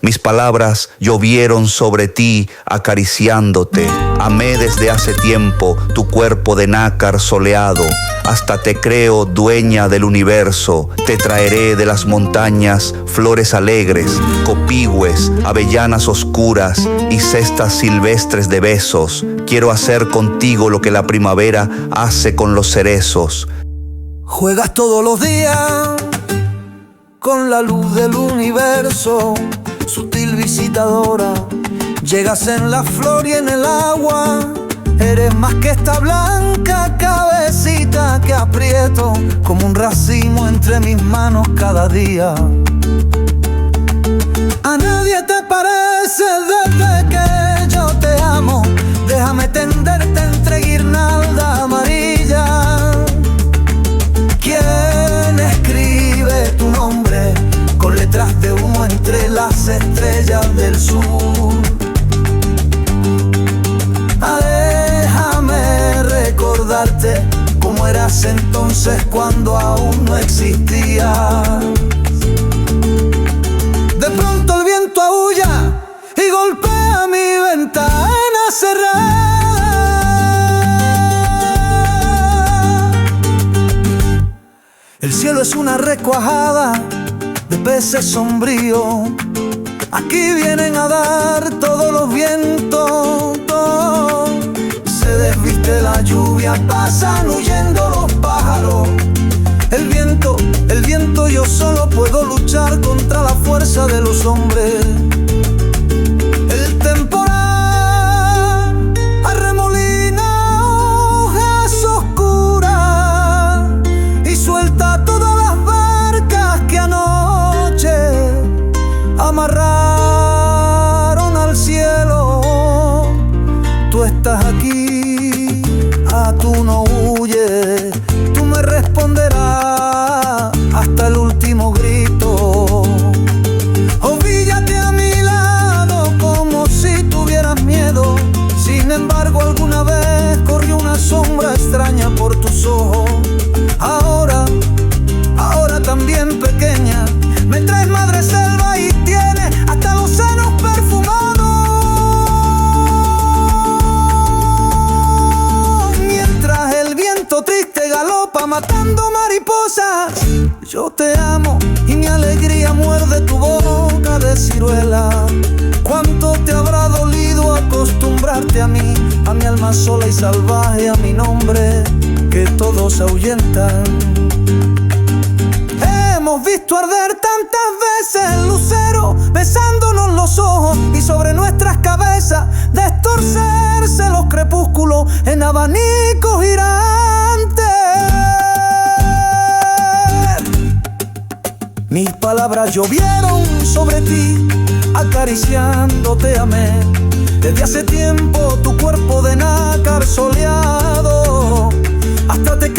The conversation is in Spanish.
Mis palabras llovieron sobre ti acariciándote. Amé desde hace tiempo tu cuerpo de nácar soleado. Hasta te creo dueña del universo. Te traeré de las montañas flores alegres, copigües, avellanas oscuras y cestas silvestres de besos. Quiero hacer contigo lo que la primavera hace con los cerezos. Juegas todos los días con la luz del universo, sutil visitadora. Llegas en la flor y en el agua. Eres más que esta blanca cabecita que aprieto como un racimo entre mis manos cada día. A nadie te parece desde que yo te amo. Déjame tenderte entre guirnalda amarilla. ¿Quién escribe tu nombre con letras de humo entre las estrellas del sur? Déjame recordarte cómo eras entonces cuando aún no existías. De pronto el viento aúlla y golpea mi ventana cerrada. El cielo es una recuajada de peces sombríos. Aquí vienen a dar todos los vientos. Se desviste la lluvia, pasan huyendo los pájaros. El viento, yo solo puedo luchar contra la fuerza de los hombres. El temporal arremolina hojas oscuras y suelta todas las barcas que anoche amarraron al cielo. Tú estás aquí, tú no huyes, tú me responderás hasta el último grito. Ovíllate a mi lado como si tuvieras miedo. Sin embargo, alguna vez corrió una sombra extraña por tus ojos. Ahora también pequeña, me traes madre selva y tienes hasta los senos perfumados. Mientras el viento triste galopa matando mariposas, yo te amo y mi alegría muerde tu boca de ciruela. Cuánto te habrá dolido acostumbrarte a mi alma sola y salvaje, a mi nombre que todos ahuyentan. Hemos visto arder tantas veces el lucero besándonos los ojos y sobre nuestras cabezas destorcerse los crepúsculos en abanicos girantes. Mis palabras llovieron sobre ti, acariciándote amé. Desde hace tiempo tu cuerpo de nácar soleado. Hasta te